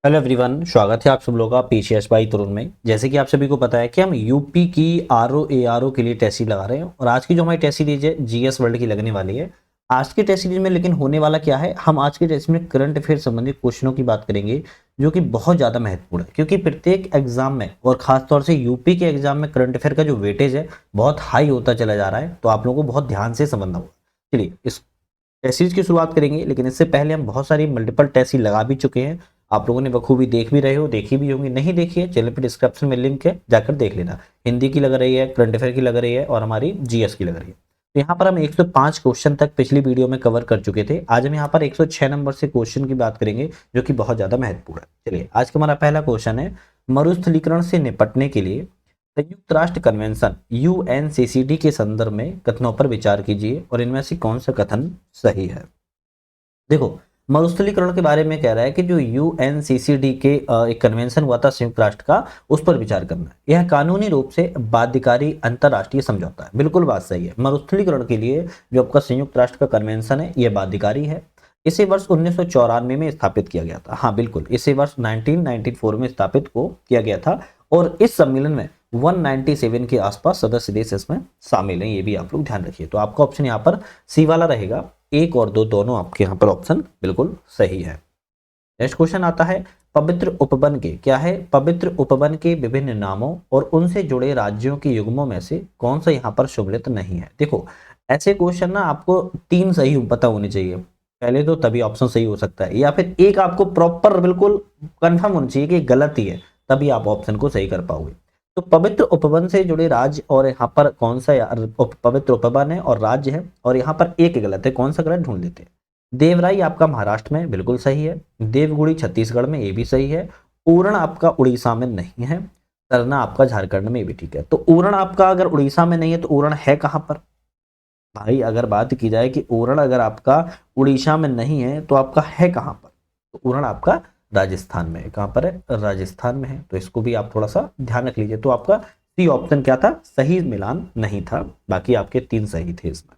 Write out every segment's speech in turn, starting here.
Hello everyone, स्वागत है आप सब लोगों का पीसीएस बाई तरुण में। जैसे कि आप सभी को पता है कि हम यूपी की आरओ एआरओ के लिए टेस्ट सीरीज लगा रहे हैं और आज की जो हमारी टेस्ट सीरीज है जीएस वर्ल्ड की लगने वाली है। आज की टेस्ट सीरीज में लेकिन होने वाला क्या है, हम आज की टेस्ट में करंट अफेयर संबंधित क्वेश्चनों की बात करेंगे जो कि बहुत ज़्यादा महत्वपूर्ण है, क्योंकि प्रत्येक एग्जाम में और खासतौर से यूपी के एग्जाम में करंट अफेयर का जो वेटेज है बहुत हाई होता चला जा रहा है। तो आप लोगों को बहुत ध्यान से समझना होगा। चलिए इस टेस्ट सीरीज की शुरुआत करेंगे, लेकिन इससे पहले हम बहुत सारी मल्टीपल टेस्ट सीरीज लगा भी चुके हैं। आप लोगों ने बखूबी देख भी रहे हो, देखी भी होंगी, नहीं देखी है चैनल पे डिस्क्रिप्शन में लिंक है, जाकर देख लेना। हिंदी की लग रही है, करंट अफेयर की लग रही है और हमारी जीएस की लग रही है। तो यहाँ पर हम 105 क्वेश्चन तक पिछली वीडियो में कवर कर चुके थे। आज हम यहाँ पर 106 नंबर से क्वेश्चन की बात करेंगे जो कि बहुत ज्यादा महत्वपूर्ण है। चलिए आज का हमारा पहला क्वेश्चन है, मरुस्थलीकरण से निपटने के लिए संयुक्त राष्ट्र कन्वेंशन यूएनसीसीडी के संदर्भ में कथनों पर विचार कीजिए और इनमें से कौन सा कथन सही है। देखो, मरुस्थलीकरण के बारे में कह रहा है कि जो यूएनसीसीडी के एक कन्वेंशन हुआ था संयुक्त राष्ट्र का, उस पर विचार करना है। यह कानूनी रूप से बाध्यकारी अंतरराष्ट्रीय समझौता है। बिल्कुल बात सही है। मरुस्थलीकरण के लिए जो आपका संयुक्त राष्ट्र का कन्वेंशन है यह बाध्यकारी है। इसे वर्ष 1994 में स्थापित किया गया था। हाँ बिल्कुल, इसे वर्ष 1994 में स्थापित को किया गया था और इस सम्मेलन में 197 के आसपास सदस्य देश इसमें शामिल हैं। ये भी आप लोग ध्यान रखिए। तो आपका ऑप्शन यहाँ पर सी वाला रहेगा। एक और दो दोनों आपके यहाँ पर ऑप्शन बिल्कुल सही है। नेक्स्ट क्वेश्चन आता है, पवित्र उपवन के क्या है, पवित्र उपवन के विभिन्न नामों और उनसे जुड़े राज्यों के युग्मों में से कौन सा यहाँ पर सम्मिलित नहीं है। देखो, ऐसे क्वेश्चन ना आपको तीन सही पता होने चाहिए पहले, तो तभी ऑप्शन सही हो सकता है, या फिर एक आपको प्रॉपर बिल्कुल कंफर्म होना चाहिए कि गलत ही है, तभी आप ऑप्शन को सही कर पाओगे। तो पवित्र उपवन से जुड़े राज्य और यहाँ पर कौन सा पवित्र उपवन है और राज्य है, और यहाँ पर एक गलत है, कौन सा गलत ढूंढ लेते हैं। देवराई आपका महाराष्ट्र में बिल्कुल सही है, देवगुड़ी छत्तीसगढ़ में ये भी सही है, उरण आपका उड़ीसा में नहीं है, सरना आपका झारखंड में, ये भी ठीक है। तो उरण आपका अगर उड़ीसा में नहीं है तो उरण है कहाँ पर भाई? अगर बात की जाए कि उरण अगर आपका उड़ीसा में नहीं है तो आपका है कहाँ पर, तो उरण आपका राजस्थान में है। कहाँ पर है? राजस्थान में है। तो इसको भी आप थोड़ा सा ध्यान रख लीजिए। तो आपका सी ऑप्शन क्या था, सही मिलान नहीं था, बाकी आपके तीन सही थे इसमें।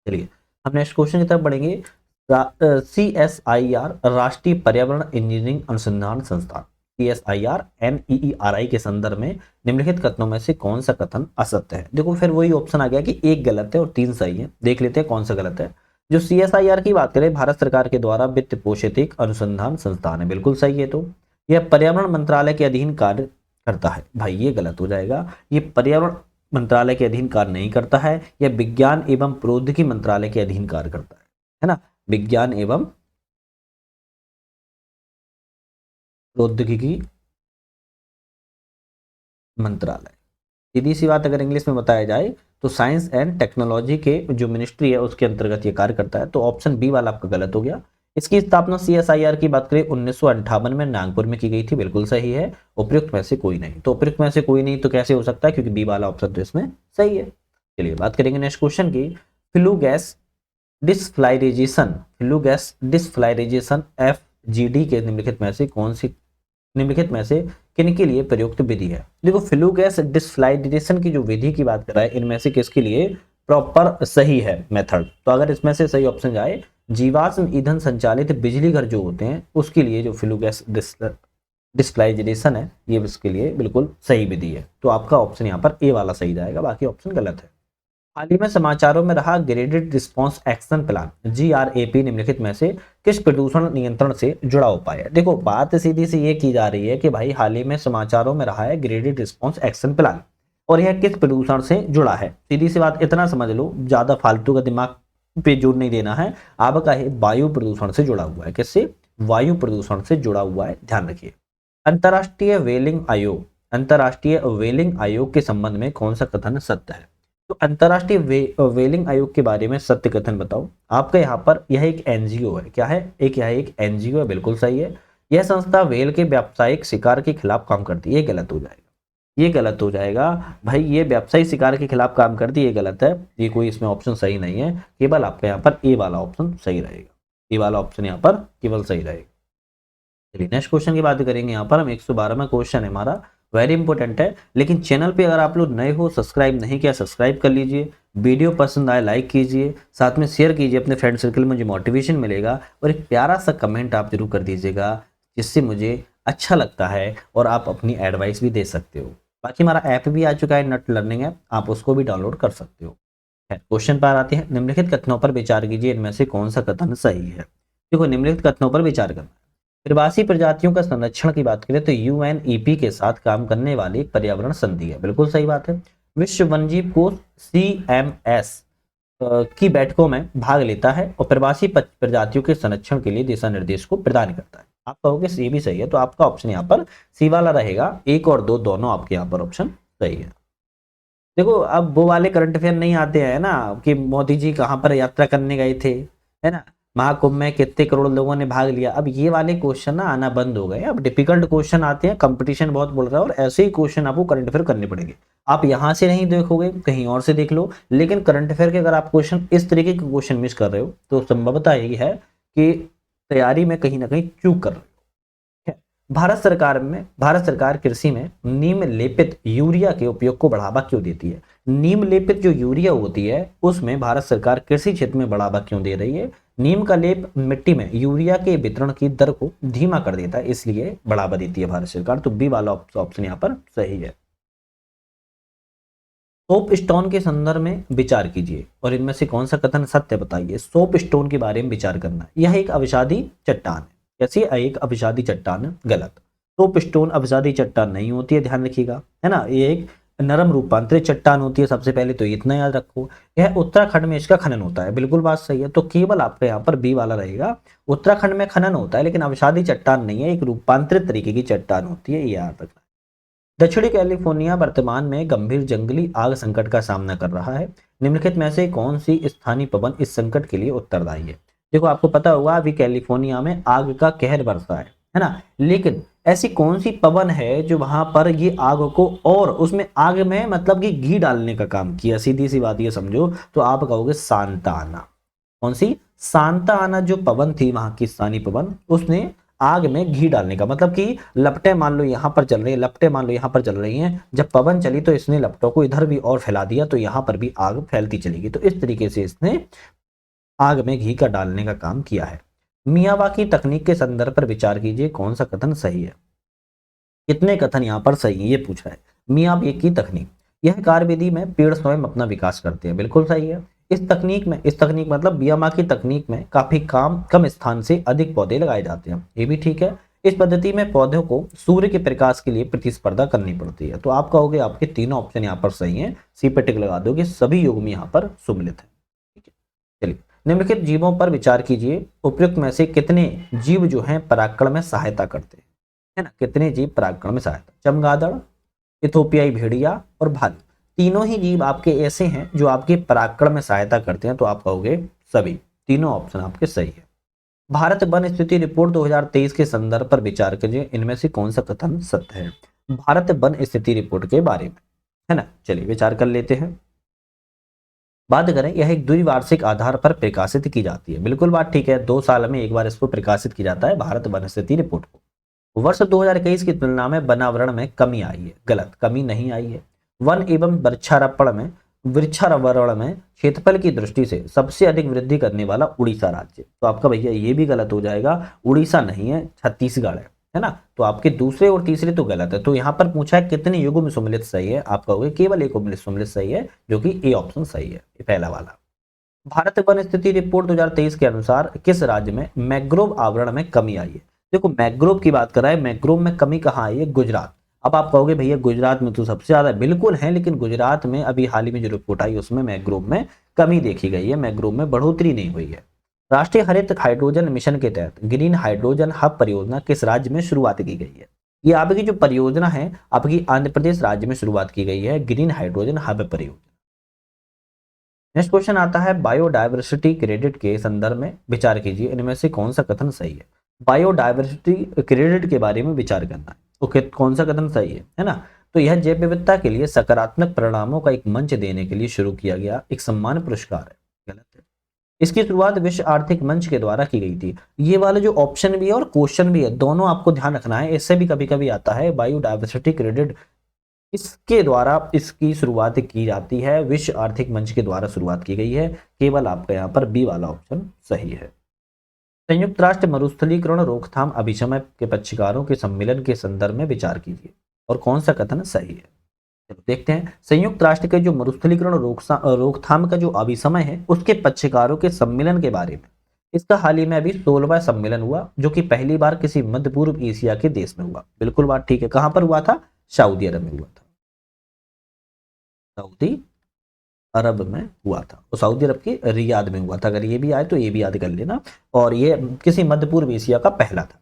चलिए हम नेक्स्ट क्वेश्चन की तरफ बढ़ेंगे। CSIR राष्ट्रीय पर्यावरण इंजीनियरिंग अनुसंधान संस्थान CSIR NEERI के संदर्भ में निम्नलिखित कथनों में से कौन सा कथन असत्य है। देखो फिर वही ऑप्शन आ गया कि एक गलत है और तीन सही है। देख लेते हैं कौन सा गलत है। जो CSIR की बात करें, भारत सरकार के द्वारा वित्त पोषित एक अनुसंधान संस्थान है, बिल्कुल सही है। तो यह पर्यावरण मंत्रालय के अधीन कार्य करता है। भाई ये गलत हो जाएगा। ये पर्यावरण मंत्रालय के अधीन कार्य नहीं करता है, यह विज्ञान एवं प्रौद्योगिकी मंत्रालय के अधीन कार्य करता है ना। विज्ञान एवं प्रौद्योगिकी मंत्रालय। सीधी सी बात अगर इंग्लिश में बताया जाए तो साइंस एंड टेक्नोलॉजी के जो मिनिस्ट्री है उसके अंतर्गत ये कार्य करता है। तो ऑप्शन बी वाला आपका गलत हो गया। इसकी स्थापना CSIR की बात करें 1958 में नागपुर में की गई थी, बिल्कुल सही है। उपयुक्त में से कोई नहीं। तो उपयुक्त में से कोई नहीं तो कैसे हो सकता है, क्योंकि बी वाला ऑप्शन तो इसमें सही है। चलिए बात करेंगे नेक्स्ट क्वेश्चन की। Flue gas desulphurisation, flue gas desulphurisation FGD के निम्नलिखित में से किन के लिए प्रयुक्त विधि है। देखो, फ्लू गैस डिसफ्लाइरेशन की जो विधि की बात कर रहा है, इनमें से किसके लिए प्रॉपर सही है मेथड। तो अगर इसमें से सही ऑप्शन जाए, जीवाश्म ईंधन संचालित बिजली घर जो होते हैं उसके लिए जो फ्लू गैस डिसफ्लाइरेशन है, ये इसके लिए बिल्कुल सही विधि है। तो आपका ऑप्शन यहाँ पर ए वाला सही जाएगा, बाकी ऑप्शन गलत है। हाल ही में समाचारों में रहा graded response action plan GRAP निम्नलिखित में से किस प्रदूषण नियंत्रण से जुड़ा उपाय है। देखो बात सीधी सी ये की जा रही है कि भाई हाल ही में समाचारों में रहा है ग्रेडेड रिस्पांस एक्शन प्लान, और यह किस प्रदूषण से जुड़ा है। सीधी सी बात इतना समझ लो, ज्यादा फालतू का दिमाग पे जोर नहीं देना है। आपका है वायु प्रदूषण से जुड़ा हुआ है। किससे? वायु प्रदूषण से जुड़ा हुआ है, ध्यान रखिए। अंतरराष्ट्रीय वेलिंग आयोग के संबंध में कौन सा कथन सत्य है। तो अंतरराष्ट्रीय वेलिंग आयोग के बारे में सत्य कथन बताओ। आपका यहाँ पर यह एक एनजीओ है। क्या है? यह एक एनजीओ है, बिल्कुल सही है। यह संस्था वेल के व्यावसायिक शिकार के खिलाफ काम करती है, ये गलत हो जाएगा। ये गलत हो जाएगा भाई, ये व्यावसायिक शिकार के खिलाफ काम करती है, ये गलत है। ये कोई इसमें ऑप्शन सही नहीं है। केवल आपका यहाँ पर ए वाला ऑप्शन सही रहेगा। ए वाला ऑप्शन यहाँ पर केवल सही रहेगा। चलिए नेक्स्ट क्वेश्चन की बात करेंगे। यहाँ पर हम 112वां क्वेश्चन है हमारा, वेरी इंपॉर्टेंट है। लेकिन चैनल पे अगर आप लोग नए हो, सब्सक्राइब नहीं किया, सब्सक्राइब कर लीजिए। वीडियो पसंद आए लाइक कीजिए, साथ में शेयर कीजिए अपने फ्रेंड सर्कल में, मुझे मोटिवेशन मिलेगा। और एक प्यारा सा कमेंट आप जरूर कर दीजिएगा, जिससे मुझे अच्छा लगता है और आप अपनी एडवाइस भी दे सकते हो। बाकी हमारा ऐप भी आ चुका है, नट लर्निंग ऐप, आप उसको भी डाउनलोड कर सकते हो। क्वेश्चन पर आते हैं, निम्नलिखित कथनों पर विचार कीजिए, इनमें से कौन सा कथन सही है। देखो निम्नलिखित कथनों पर विचार करना है। प्रवासी प्रजातियों का संरक्षण की बात करें तो यूएनईपी के साथ काम करने वाली एक पर्यावरण संधि है, बिल्कुल सही बात है। विश्व वन्यजीव कोष CMS की बैठकों में भाग लेता है और प्रवासी प्रजातियों के संरक्षण के लिए दिशा निर्देश को प्रदान करता है। आप कहोगे सी भी सही है, तो आपका ऑप्शन यहाँ पर सी वाला रहेगा। 1 और 2 दोनों आपके यहाँ पर ऑप्शन सही है। देखो अब वो वाले करंट अफेयर नहीं आते हैं ना कि मोदी जी कहाँ पर यात्रा करने गए थे, है ना, महाकुंभ में कितने करोड़ लोगों ने भाग लिया। अब ये वाले क्वेश्चन ना आना बंद हो गए, अब डिफिकल्ट क्वेश्चन आते हैं, कंपटीशन बहुत बढ़ रहा है और ऐसे ही क्वेश्चन आपको करंट अफेयर करने पड़ेंगे। आप यहाँ से नहीं देखोगे, कहीं और से देख लो, लेकिन करंट अफेयर के अगर आप क्वेश्चन इस तरीके के क्वेश्चन मिस कर रहे हो तो संभवतः यही है कि तैयारी में कहीं ना कहीं चूक कर रहे हो। भारत सरकार कृषि में नीम लेपित यूरिया के उपयोग को बढ़ावा क्यों देती है। नीम लेपित जो यूरिया होती है उसमें भारत सरकार कृषि क्षेत्र में बढ़ावा क्यों दे रही है। नीम का लेप मिट्टी में यूरिया के वितरण की दर को धीमा कर देता है, इसलिए बढ़ावा देती है भारत सरकार। तो बी वाला ऑप्शन यहाँ पर सही है। सोप स्टोन के संदर्भ में विचार कीजिए और इनमें से कौन सा कथन सत्य बताइए। सोप स्टोन के बारे में विचार करना, यह एक अविषादी चट्टान है। कैसी एक अविषादी चट्टान है, गलत। सोप स्टोन अविषादी चट्टान नहीं होती है, ध्यान रखिएगा, है ना, ये एक नरम रूपांतरित चट्टान होती है। सबसे पहले तो इतना याद रखो, यह उत्तराखंड में इसका खनन होता है, बिल्कुल बात सही है। तो केवल आपका यहाँ पर बी वाला रहेगा, उत्तराखंड में खनन होता है लेकिन अविषादी चट्टान नहीं है, एक रूपांतरित तरीके की चट्टान होती है, ये याद रखना। दक्षिणी कैलिफोर्निया वर्तमान में गंभीर जंगली आग संकट का सामना कर रहा है। निम्नलिखित में से कौन सी स्थानीय पवन इस संकट के लिए उत्तरदायी है। देखो आपको पता होगा अभी कैलिफोर्निया में आग का कहर बरसा है ना, लेकिन ऐसी कौन सी पवन है जो वहां पर ये आग को, और उसमें आग में मतलब कि घी डालने का काम किया, सीधी सी बात ये समझो। तो आप कहोगे सांता आना। कौन सी? सांता आना जो पवन थी वहां की स्थानीय पवन, उसने आग में घी डालने का मतलब कि लपटें मान लो यहाँ पर चल रही है, लपटें मान लो यहाँ पर चल रही हैं, जब पवन चली तो इसने लपटों को इधर भी और फैला दिया, तो यहाँ पर भी आग फैलती चलेगी। तो इस तरीके से इसने आग में घी का डालने का काम किया है। मियावाकी तकनीक के संदर्भ पर विचार कीजिए, कौन सा कथन सही है। कितने कथन यहाँ पर सही है ये पूछा है। मियावाकी तकनीक, यह कार्यविधि में पेड़ स्वयं अपना विकास करते हैं, बिल्कुल सही है। इस तकनीक मतलब मियावाकी तकनीक में काफी कम स्थान से अधिक पौधे लगाए जाते हैं, ये भी ठीक है। इस पद्धति में पौधों को सूर्य के प्रकाश के लिए प्रतिस्पर्धा करनी पड़ती है। तो आप कहोगे आपके तीनों ऑप्शन यहाँ पर सही हैं, सी पे टिक लगा दोगे, सभी युग्म यहाँ पर सम्मिलित है। ठीक है, चलिए निम्नलिखित जीवों पर विचार कीजिए, उपयुक्त में से कितने जीव जो हैं परागकण में सहायता करते हैं, है ना, कितने जीव परागकण में सहायता। चमगादड़, इथोपियाई भेड़िया और भालू, तीनों ही जीव आपके ऐसे हैं जो आपके परागकण में सहायता करते हैं। तो आप कहोगे सभी, तीनों ऑप्शन आपके सही है। भारत वन स्थिति रिपोर्ट 2023 के संदर्भ पर विचार कीजिए, इनमें से कौन सा कथन सत्य है भारत वन स्थिति रिपोर्ट के बारे में, है ना। चलिए विचार कर लेते हैं। बात करें, यह एक द्विवार्षिक आधार पर प्रकाशित की जाती है, बिल्कुल बात ठीक है, 2 साल में एक बार इसको प्रकाशित किया जाता है भारत वन स्थिति रिपोर्ट को। वर्ष 2021 की तुलना में वनावरण में कमी आई है, गलत, कमी नहीं आई है। वन एवं वृक्षारोपण में क्षेत्रफल की दृष्टि से सबसे अधिक वृद्धि करने वाला उड़ीसा राज्य। तो आपका भैया ये भी गलत हो जाएगा, उड़ीसा नहीं है, छत्तीसगढ़ है ना। तो आपके दूसरे और तीसरे तो गलत है। तो यहाँ पर पूछा है कितने युग्म सम्मिलित सही है, आप कहोगे केवल एक सम्मिलित सही है, जो कि ए ऑप्शन सही है, पहला वाला। भारत वन स्थिति रिपोर्ट 2023 के अनुसार किस राज्य में मैंग्रोव आवरण में कमी आई है। देखो मैंग्रोव की बात कर रहा है, मैंग्रोव में कमी कहाँ आई है, गुजरात। अब आप कहोगे भैया गुजरात में तो सबसे ज्यादा, बिल्कुल है, लेकिन गुजरात में अभी हाल ही में जो रिपोर्ट आई उसमें मैंग्रोव में कमी देखी गई है, मैंग्रोव में बढ़ोतरी नहीं हुई है। राष्ट्रीय हरित हाइड्रोजन मिशन के तहत ग्रीन हाइड्रोजन हब परियोजना किस राज्य में शुरुआत की गई है। ये आपकी जो परियोजना है आपकी आंध्र प्रदेश राज्य में शुरुआत की गई है, ग्रीन हाइड्रोजन हब परियोजना। नेक्स्ट क्वेश्चन आता है, बायोडायवर्सिटी क्रेडिट के संदर्भ में विचार कीजिए, इनमें से कौन सा कथन सही है। बायोडायवर्सिटी क्रेडिट के बारे में विचार करना है, ओके, कौन सा कथन सही है ना। तो यह जैव विविधता के लिए सकारात्मक परिणामों का एक मंच देने के लिए शुरू किया गया एक सम्मान पुरस्कार है, गलत है। इसकी शुरुआत विश्व आर्थिक मंच के द्वारा की गई थी। ये वाले जो ऑप्शन भी है और क्वेश्चन भी है, दोनों आपको ध्यान रखना है, इससे भी कभी कभी आता है बायोडायवर्सिटी क्रेडिट, इसके द्वारा इसकी शुरुआत की जाती है, विश्व आर्थिक मंच के द्वारा शुरुआत की गई है। केवल आपका यहाँ पर बी वाला ऑप्शन सही है। संयुक्त राष्ट्र मरुस्थलीकरण रोकथाम अभिशमन के पक्षकारों के सम्मेलन के संदर्भ में विचार कीजिए और कौन सा कथन सही है। चलो देखते हैं, संयुक्त राष्ट्र के जो मरुस्थलीकरण रोकथाम का जो अभिसमय है उसके पक्षकारों के सम्मेलन के बारे में, इसका हाल ही में अभी 16वां सम्मेलन हुआ जो कि पहली बार किसी मध्य पूर्व एशिया के देश में हुआ। बिल्कुल बात ठीक है, कहां पर हुआ था? सऊदी अरब में हुआ था, सऊदी अरब में हुआ था, तो सऊदी अरब की रियाद में हुआ था। अगर ये भी आए तो ये भी याद कर लेना। और ये किसी मध्य पूर्व एशिया का पहला था।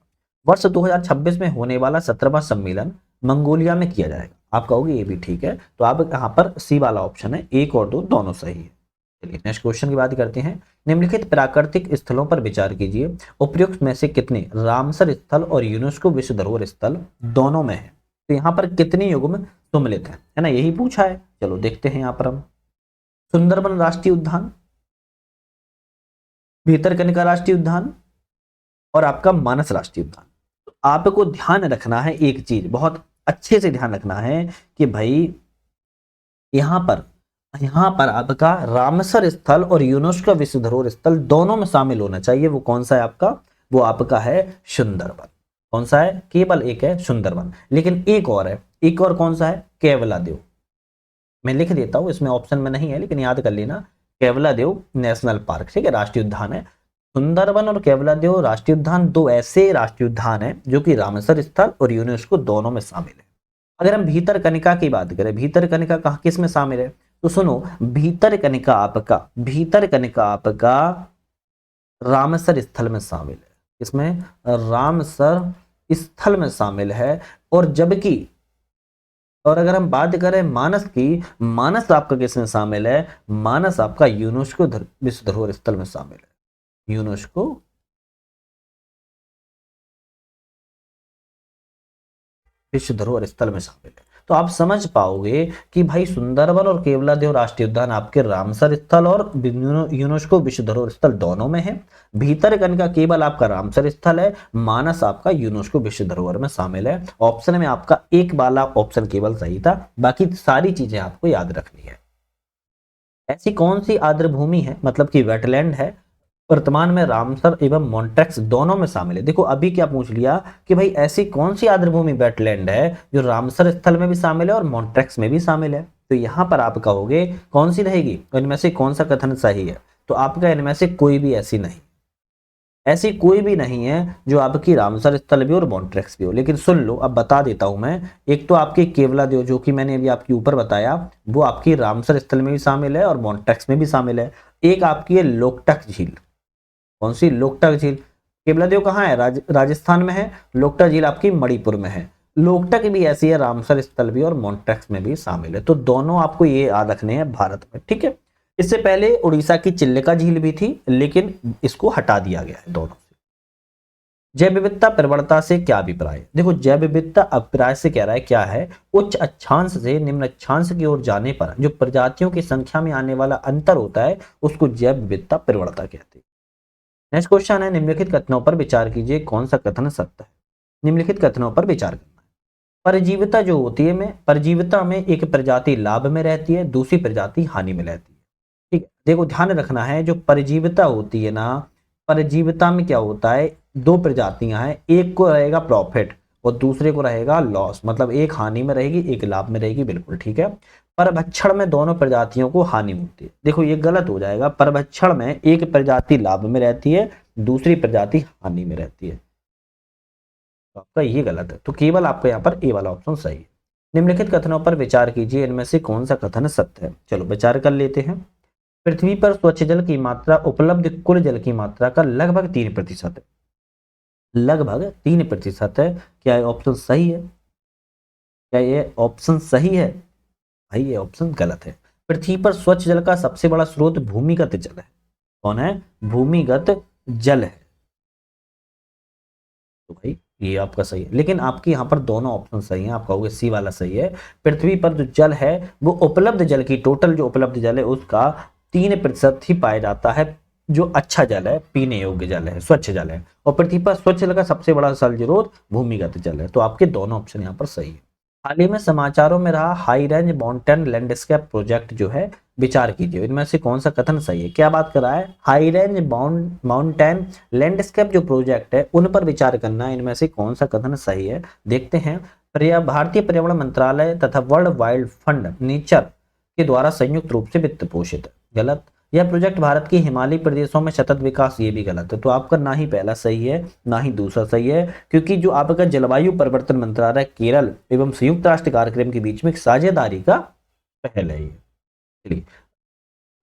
वर्ष 2026 में होने वाला 17वां सम्मेलन मंगोलिया में किया जाएगा। आप कहोगे ये भी ठीक है, तो आप यहाँ पर सी वाला ऑप्शन है, 1 और 2 दोनों सही है। चलिए नेक्स्ट क्वेश्चन की बात करते हैं। निम्नलिखित प्राकृतिक स्थलों पर विचार कीजिए, उपयुक्त में से कितने रामसर स्थल और यूनेस्को विश्व धरोहर स्थल दोनों में है? तो यहाँ पर कितने युग्म सम्मिलित है ना, यही पूछा है। चलो देखते हैं यहाँ पर हम, सुंदरबन राष्ट्रीय उद्यान, भीतरकनिका राष्ट्रीय उद्यान और आपका मानस राष्ट्रीय उद्यान। तो आपको ध्यान रखना है एक चीज, बहुत अच्छे से ध्यान रखना है कि भाई यहां पर आपका रामसर स्थल और यूनेस्को विश्व धरोहर स्थल दोनों में शामिल होना चाहिए। वो कौन सा है आपका? वो आपका है सुंदरबन। कौन सा है? केवल एक है सुंदरबन, लेकिन एक और है, एक और कौन सा है? केवलादेव। मैं लिख देता हूं, इसमें ऑप्शन में नहीं है लेकिन याद कर लेना, केवलादेव नेशनल पार्क, ठीक है, राष्ट्रीय उद्यान है। सुंदरबन और केवलादेव राष्ट्रीय उद्यान दो ऐसे राष्ट्रीय उद्यान है जो कि रामसर स्थल और यूनेस्को दोनों में शामिल है। अगर हम भीतरकनिका की बात करें, भीतरकनिका कहाँ किस में शामिल है? तो सुनो, भीतरकनिका आपका रामसर स्थल में शामिल है। इसमें रामसर स्थल में शामिल है। और अगर हम बात करें मानस की, मानस आपका किसमें शामिल है? मानस आपका यूनेस्को विश्व धरोहर स्थल में शामिल है, यूनेस्को विश्व धरोहर स्थल में शामिल है। तो आप समझ पाओगे कि भाई सुंदरबन और केवलादेव राष्ट्रीय उद्यान आपके रामसर स्थल और यूनेस्को विश्व धरोहर स्थल दोनों में है। भीतरकनिका केवल आपका रामसर स्थल है, मानस आपका यूनेस्को विश्व धरोहर में शामिल है। ऑप्शन में आपका एक वाला ऑप्शन केवल सही था, बाकी सारी चीजें आपको याद रखनी है। ऐसी कौन सी आर्द्र भूमि है, मतलब कि वेटलैंड है, वर्तमान में रामसर एवं मॉन्ट्रेक्स दोनों में शामिल है? देखो अभी क्या पूछ लिया कि भाई ऐसी कौन सी आर्द्रभूमि वेटलैंड है जो रामसर स्थल में भी शामिल है और मॉन्ट्रेक्स में भी शामिल है? तो यहां पर आप कहोगे कौन सी रहेगी, इनमें से कौन सा कथन सही है? तो आपका इनमें से कोई भी ऐसी कोई भी नहीं है जो आपकी रामसर स्थल भी और मॉन्ट्रेक्स भी हो। लेकिन सुन लो, अब बता देता हूं मैं, एक तो आपकी केवलादेव जो कि मैंने अभी आपके ऊपर बताया, वो आपकी रामसर स्थल में भी शामिल है और मॉन्ट्रेक्स में भी शामिल है। एक आपकी है लोकटक झील। कौन सी? लोकटक झील। केवलादेव कहाँ है? राजस्थान में है। लोकटक झील आपकी मणिपुर में है। लोकटक भी ऐसी है, रामसर स्थल भी और मॉन्ट्रेक्स में भी शामिल है। तो दोनों आपको ये याद रखने हैं भारत में, ठीक है। इससे पहले उड़ीसा की चिल्लिका झील भी थी, लेकिन इसको हटा दिया गया है दोनों से। जैव विविधता प्रवणता से क्या अभिप्राय है? देखो जैव विविधता अभिप्राय से कह रहा है क्या है, उच्च अक्षांश से निम्न अक्षांश की ओर जाने पर जो प्रजातियों की संख्या में आने वाला अंतर होता है उसको जैव विविधता प्रवणता कहते हैं। नेक्स्ट क्वेश्चन है, निम्नलिखित कथनों पर विचार कीजिए, कौन सा कथन सत्य है? निम्नलिखित कथनों पर विचार करना है। परजीविता जो होती है, परजीविता में एक प्रजाति लाभ में रहती है, दूसरी प्रजाति हानि में रहती है, ठीक है। देखो ध्यान रखना है, जो परजीविता होती है ना, परजीविता में क्या होता है, दो प्रजातियां हैं, एक को रहेगा प्रॉफिट और दूसरे को रहेगा लॉस, मतलब एक हानि में रहेगी एक लाभ में रहेगी, बिल्कुल ठीक है। परभक्षण में दोनों प्रजातियों को हानि होती है। देखो ये गलत हो जाएगा, परभक्षण में एक प्रजाति लाभ में रहती है, दूसरी प्रजाति हानि में रहती है, तो आपका ये गलत है। तो केवल आपका यहाँ पर ए वाला ऑप्शन सही है। निम्नलिखित कथनों पर विचार कीजिए, इनमें से कौन सा कथन सत्य है? चलो विचार कर लेते हैं। पृथ्वी पर स्वच्छ जल की मात्रा उपलब्ध कुल जल की मात्रा का लगभग 3% है, लगभग 3% है। क्या ये ऑप्शन सही है? क्या ये ऑप्शन सही है? भाई ये ऑप्शन गलत है। पृथ्वी पर स्वच्छ जल का सबसे बड़ा स्रोत भूमिगत जल है। कौन है? भूमिगत जल है। तो भाई ये आपका सही है, लेकिन आपके यहाँ पर दोनों ऑप्शन सही हैं। आप कहोगे सी वाला सही है। पृथ्वी पर जो जल है वो उपलब्ध जल की, टोटल जो उपलब्ध जल है उसका 3% ही पाया जाता है जो अच्छा जल है, पीने योग्य जल है, स्वच्छ जल है। और पृथ्वी पर स्वच्छ जल का सबसे बड़ा स्रोत भूमिगत जल है। तो आपके दोनों ऑप्शन यहाँ पर सही है। हाल ही में समाचारों में रहा high range mountain landscape project जो है, विचार कीजिए इनमें से कौन सा कथन सही है। क्या बात कर रहा है, हाई रेंज माउंटेन लैंडस्केप जो प्रोजेक्ट है उन पर विचार करना है, इनमें से कौन सा कथन सही है। देखते हैं। भारतीय पर्यावरण मंत्रालय तथा वर्ल्ड वाइल्ड फंड नेचर के द्वारा संयुक्त रूप से वित्त पोषित है। गलत। यह प्रोजेक्ट भारत के हिमालयी प्रदेशों में सतत विकास, ये भी गलत है। तो आपका ना ही पहला सही है ना ही दूसरा सही है, क्योंकि जो आपका जलवायु परिवर्तन मंत्रालय केरल एवं संयुक्त राष्ट्र कार्यक्रम के बीच में एक साझेदारी का पहल है ये। चलिए,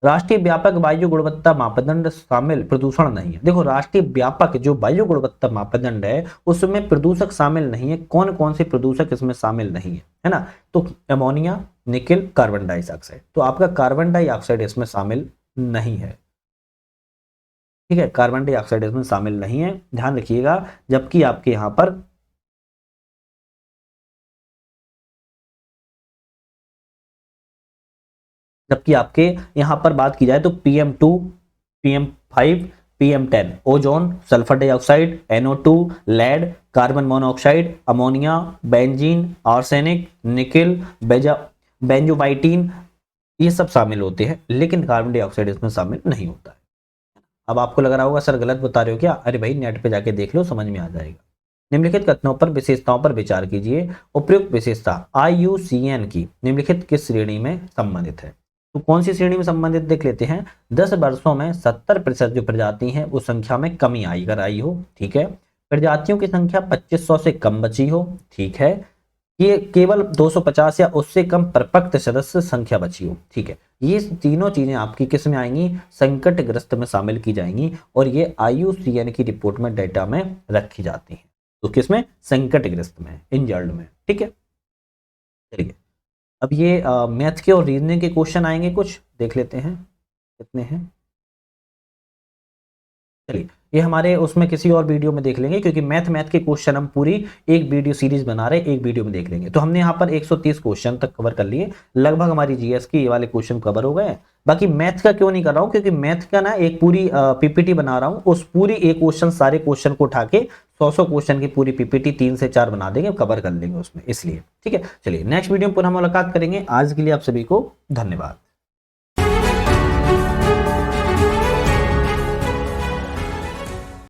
राष्ट्रीय व्यापक वायु गुणवत्ता मापदंड शामिल प्रदूषण नहीं है। देखो, राष्ट्रीय व्यापक जो वायु गुणवत्ता मापदंड है उसमें प्रदूषक शामिल नहीं है। कौन कौन से प्रदूषक इसमें शामिल नहीं है ना, तो अमोनिया, निकेल, कार्बन डाइऑक्साइड। तो आपका कार्बन डाइऑक्साइड इसमें शामिल नहीं है। ठीक है, कार्बन डाइऑक्साइड इसमें शामिल नहीं है, ध्यान रखिएगा। जबकि आपके यहां पर बात की जाए तो PM2, PM5, PM10, ozone, sulphur dioxide, NO2, lead, carbon monoxide, ammonia, benzene, arsenic, nickel, benzopyrene, ये सब शामिल होते हैं, लेकिन कार्बन डाइऑक्साइड इसमें शामिल नहीं होता है। अब आपको लग रहा होगा सर गलत बता रहे हो क्या, अरे भाई नेट पे जाके देख लो, समझ में आ जाएगा। निम्नलिखित कथनों पर विशेषताओं पर विचार कीजिए। उपयुक्त विशेषता IUCN की निम्नलिखित किस श्रेणी में संबंधित है। तो कौन सी श्रेणी में संबंधित देख लेते हैं। 10 वर्षों में 70% जो प्रजाति हैं उस संख्या में कमी आई, अगर आई हो, ठीक है। प्रजातियों की संख्या 2500 से कम बची हो, ठीक है। ये केवल 250 या उससे कम परिपक्व सदस्य संख्या बची हो, ठीक है। ये तीनों चीजें आपकी किस में आएंगी, संकटग्रस्त में शामिल की जाएंगी, और ये IUCN की रिपोर्ट में डेटा में रखी जाती हैं। तो किसमें, संकटग्रस्त में, इंजर्ड में, ठीक है। चलिए, अब ये मैथ के और रीजनिंग के क्वेश्चन आएंगे, कुछ देख लेते हैं कितने हैं। चलिए, ये हमारे उसमें किसी और वीडियो में देख लेंगे, क्योंकि मैथ के क्वेश्चन हम पूरी एक वीडियो सीरीज बना रहे हैं, एक वीडियो में देख लेंगे। तो हमने यहाँ पर 130 क्वेश्चन तक कवर कर लिए, लगभग हमारी जीएस के ये वाले क्वेश्चन कवर हो गए। बाकी मैथ का क्यों नहीं कर रहा हूँ, क्योंकि मैथ का ना एक पूरी PPT बना रहा हूँ, उस पूरी एक क्वेश्चन सारे क्वेश्चन को उठा के 100 क्वेश्चन की पूरी PPT 3 से 4 बना देंगे, कवर कर लेंगे उसमें, इसलिए। ठीक है, चलिए नेक्स्ट वीडियो में पुनः मुलाकात करेंगे। आज के लिए आप सभी को धन्यवाद।